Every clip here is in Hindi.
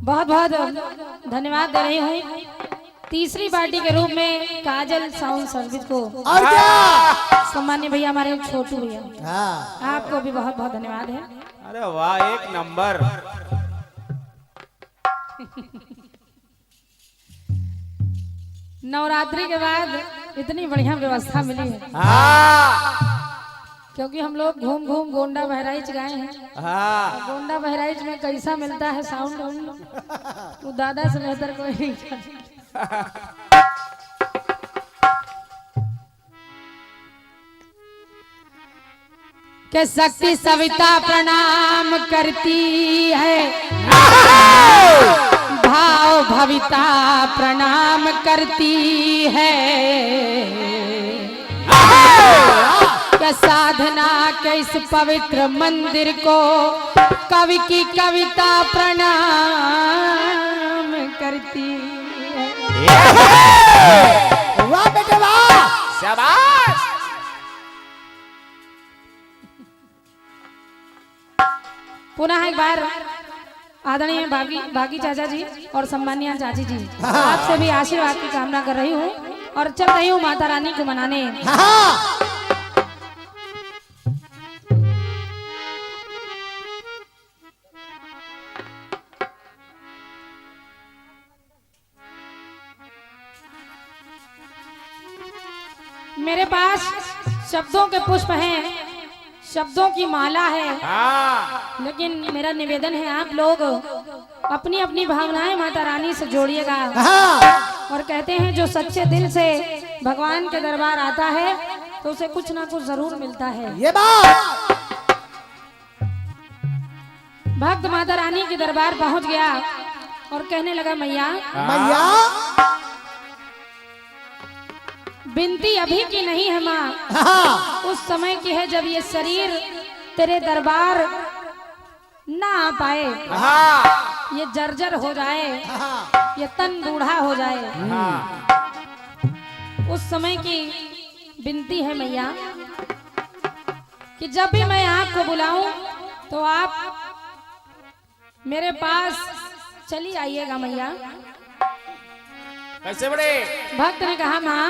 बहुत बहुत धन्यवाद दे रही हूँ तीसरी पार्टी के रूप में काजल साउंड सर्विस को और क्या सम्मान्य भैया हमारे छोटू भैया हाँ आपको भी बहुत बहुत धन्यवाद है। अरे वाह एक नंबर। नवरात्रि के बाद इतनी बढ़िया व्यवस्था मिली है क्योंकि हम लोग घूम घूम गोंडा बहराइच गए हैं। गोंडा बहराइच में कैसा मिलता है साउंड वो दादा से बेहतर कोई नहीं के शक्ति सविता प्रणाम करती है भाव भविता प्रणाम करती है क्या साधना के इस पवित्र मंदिर को कवि की कविता प्रणाम करती है। वाह बेटे वाह शाबाश। पुनः एक बार आदरणीय बागी चाचा जी और सम्मानीय चाची जी आपसे भी आशीर्वाद की कामना कर रही हूँ और चल रही हूँ माता रानी को मनाने। मेरे पास शब्दों के पुष्प हैं, शब्दों की माला है, लेकिन मेरा निवेदन है आप लोग अपनी अपनी भावनाएं माता रानी से जोड़िएगा। और कहते हैं जो सच्चे दिल से भगवान के दरबार आता है तो उसे कुछ ना कुछ जरूर मिलता है। ये बात भक्त माता रानी के दरबार पहुंच गया और कहने लगा मैया मैया बिनती अभी की नहीं है माँ, उस समय की है जब ये शरीर तेरे दरबार ना आ पाए, ये जर्जर हो जाए, ये तन बूढ़ा हो जाए, उस समय की बिनती है मैया कि जब भी मैं आपको बुलाऊं तो आप मेरे पास चली आइएगा मैया। कैसे बड़े भक्त ने कहा माँ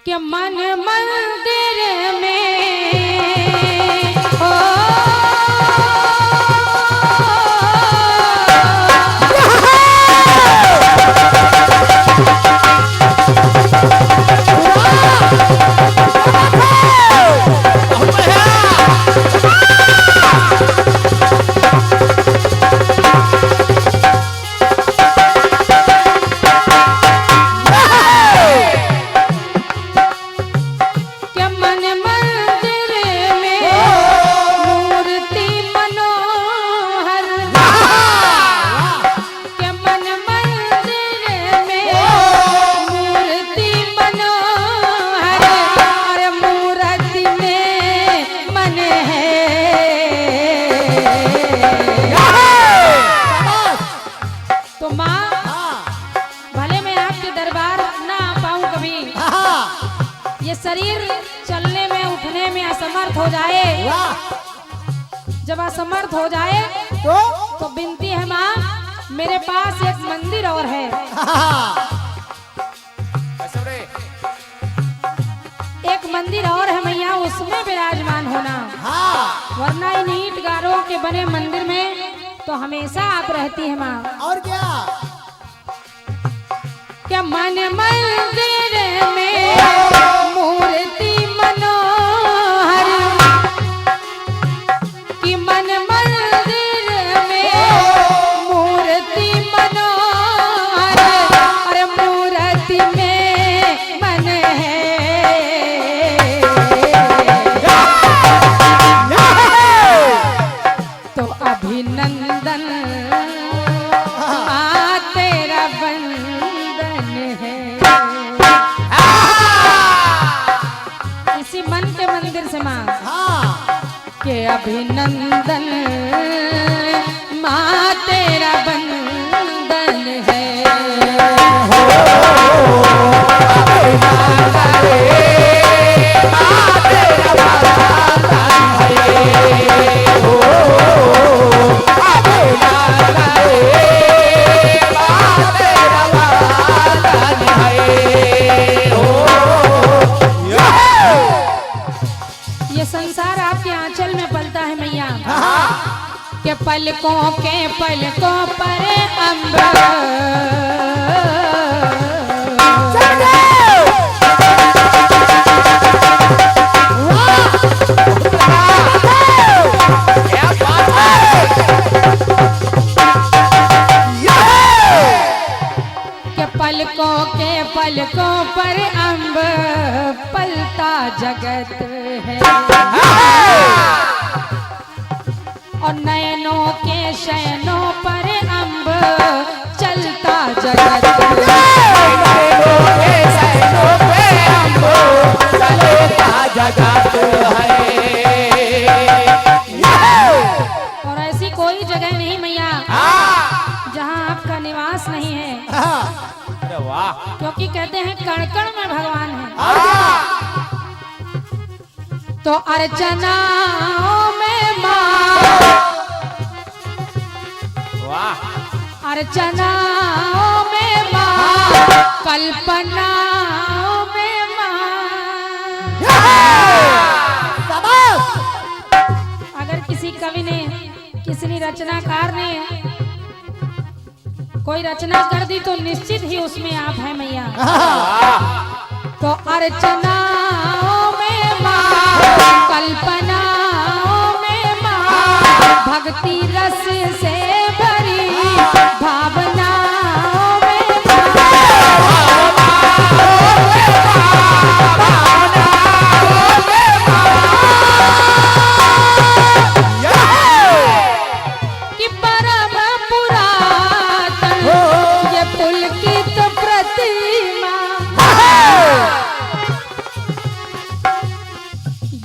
कि मन मंदिर में हो शरीर चलने में उठने में असमर्थ हो जाए, जब असमर्थ हो जाए तो बिनती है माँ मेरे पास एक मंदिर और है, एक मंदिर और है मैया, उसमें विराजमान होना, वरना इन ईंट गारों के बने मंदिर में तो हमेशा आप रहती है माँ। और क्या मन मंदिर में मूर्ति मनोहर कि मन मंदिर में मूर्ति मनोहर और मूर्ति में मन है तो अभिनंदन तेरा बंदन है। इसी मन के मंदिर से माँ के अभिनंदन माँ तेरा बंदन है। हो के पलकों पर अंबर क्या बात है। के पलकों पर अंबर पलता जगत है और नयनों के शयनों पर अंब चलता जगत और ऐसी कोई जगह नहीं मैया जहाँ आपका निवास नहीं है, अरे वाह। क्योंकि कहते हैं कण कण में भगवान है। तो अर्चनाओं में माँ, वाह। अर्चनाओं में माँ, कल्पनाओं में माँ। अगर किसी कवि ने, किसी रचनाकार ने कोई रचना कर दी तो निश्चित ही उसमें आप हैं मैया। तो अर्चनाओं में माँ, कल्पनाओं में माँ, भक्ति रस से भरी भावनाओं में कि परम पुरातन ये पुलकित प्रतिमा,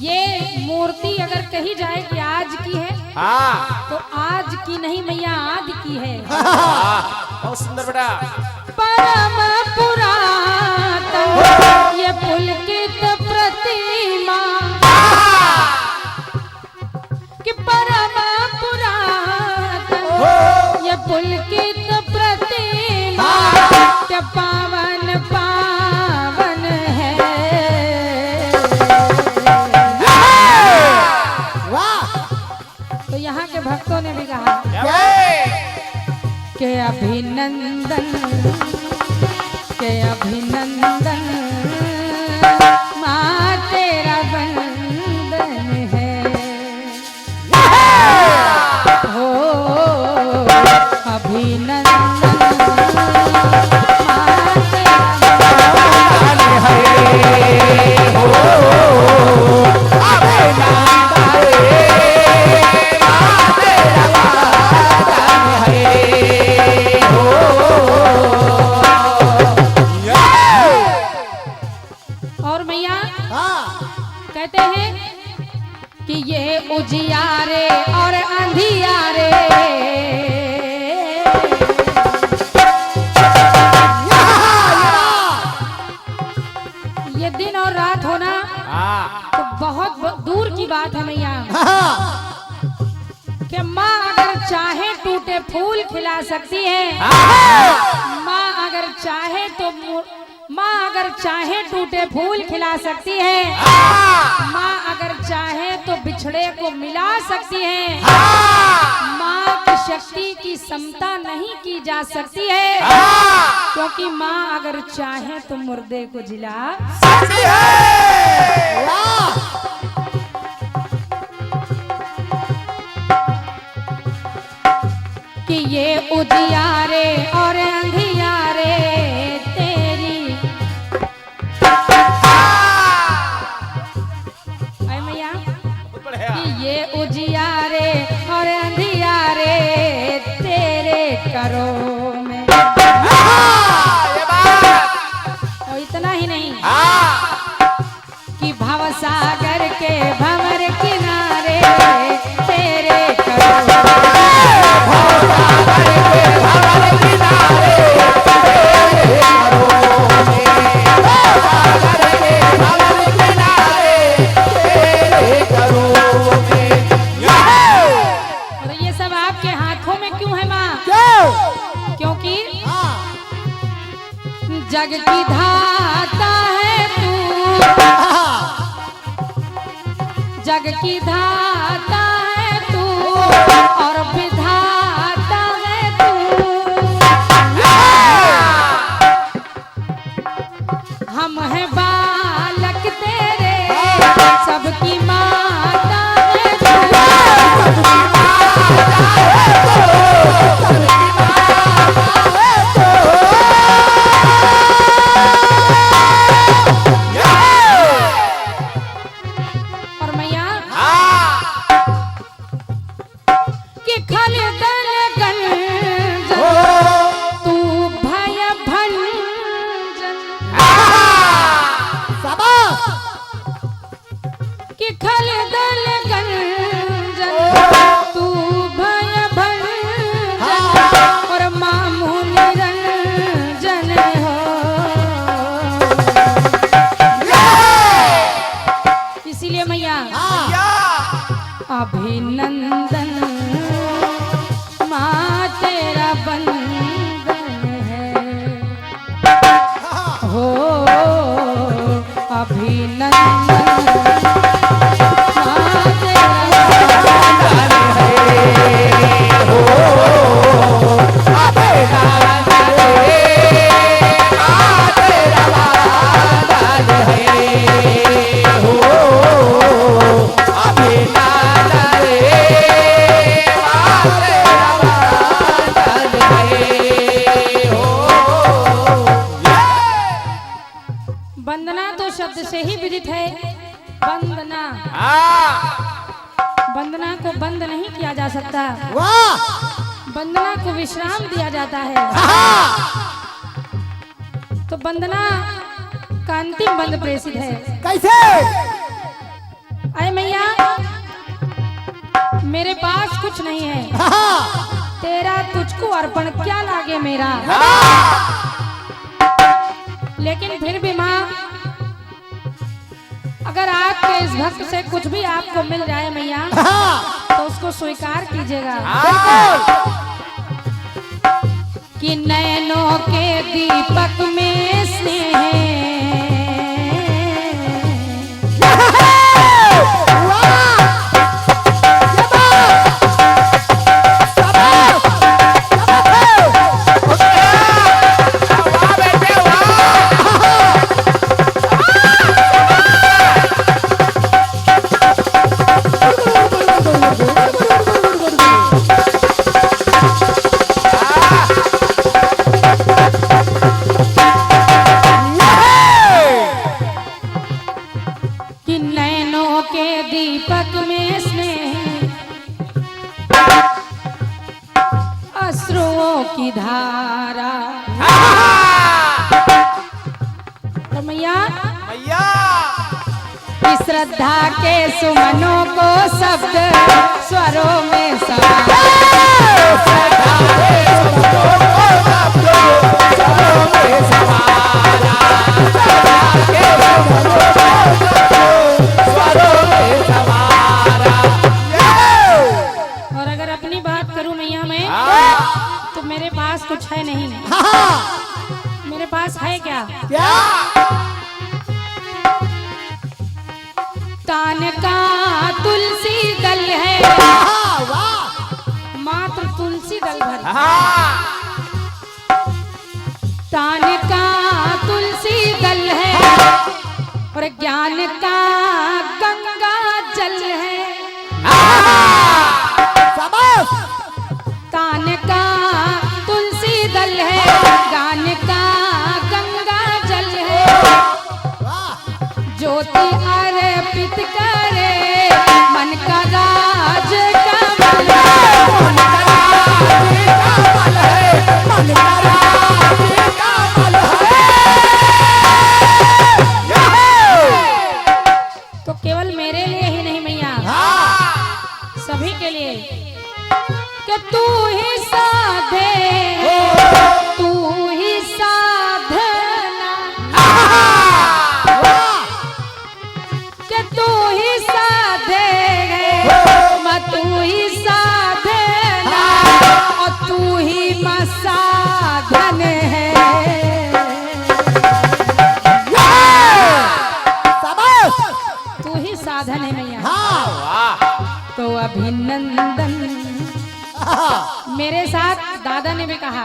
ये मूर्ति अगर कही जाए कि आज की है तो आज की नहीं मैया आदि की है। बहुत सुंदर बेटा। परम पुरातन ये पुलकित प्रतिमा, कि परम पुरातन ये पुलकित प्रतिमा, क्या पावन पावन है। तो यहाँ के भक्तों ने भी कहा के अभिनंदन, के अभिनंदन माँ तेरा वंदन है। हो अभिनंदन माँ तेरा और मैया कहते हैं कि ये उजियारे और अंधियारे, ये दिन और रात होना तो बहुत दूर की बात है मैया। कि माँ अगर चाहे टूटे फूल खिला सकती है, माँ अगर चाहे तो माँ अगर चाहे टूटे फूल खिला सकती है, माँ अगर चाहे तो बिछड़े को मिला सकती है, माँ की शक्ति की समता नहीं की जा सकती है, क्योंकि माँ अगर चाहे तो मुर्दे को जिला सकती है। कि ये उजियारे और अंधियारे तेरी, ऐ मैया कि ये उजियारे और अंधियारे तेरे करो में। और इतना ही नहीं कि भवसागर के भंवर किनारे तेरे करो, जग की धाता है तू, जग की धाता है तू, कि खल दल गंजन तू भय भंजन और मामू निरंजन हो। इसीलिए मैया अभिनंदन माँ तेरा बंदन है हो। अभिनंदन माँ तेरा बंदन है हो। वंदना तो शब्द से ही विदित है। वंदना, वंदना को बंद नहीं किया जा सकता। वंदना को विश्राम दिया जाता है। तो वंदना का अंतिम बंद प्रेषित है। कैसे? अरे मैया मेरे पास कुछ नहीं है, तेरा तुझको अर्पण क्या लागे मेरा। लेकिन फिर भी माँ अगर आपके इस भक्त से कुछ भी आपको मिल जाए मैया तो उसको स्वीकार कीजिएगा कि नयनों के दीपक में स्नेह दीपक में स्नेह अश्रुओं की धारा। तो मैया इस श्रद्धा के सुमनों को शब्द स्वरों में और अगर अपनी बात करूं मैया मैं तो मेरे पास कुछ है नहीं। मेरे पास है क्या? तान का तुलसी दल है, मात्र तुलसी दल भर। तान का तुलसी दल है और ज्ञान का गंगा जल है। तान का तुलसी दल है, ज्ञान का गंगा जल है। ज्योति अर्पित करे मन का राज कमल है। तो केवल मेरे लिए ही नहीं मैया सभी के लिए कि तू ही साधे तू ही साधना कि तू ही साधे मैं तू ही साधना और तू ही साधन है। तू ही साधन है मैया। तो अभिनंदन मेरे साथ दादा ने भी कहा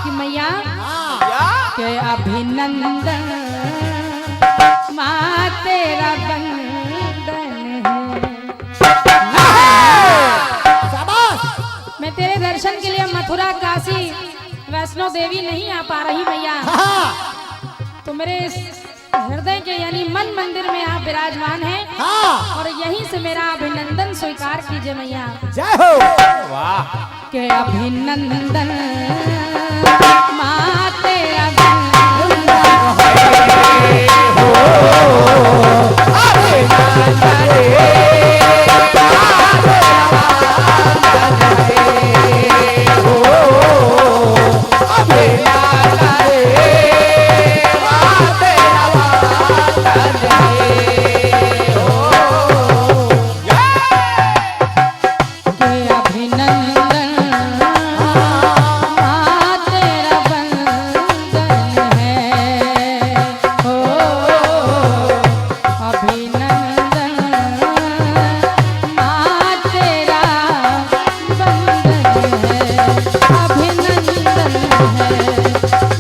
कि मैया के अभिनंदन माँ तेरा बंदन है। मैं तेरे दर्शन के लिए मथुरा काशी वैष्णो देवी नहीं आ पा रही मैया, तो मेरे हृदय के यानी मन मंदिर में आप विराजमान हैं और यहीं से मेरा अभिनंदन स्वीकार कीजिए मैया। जय हो। वाह के अभिनंदन माँ तेरा बंदन है हो। है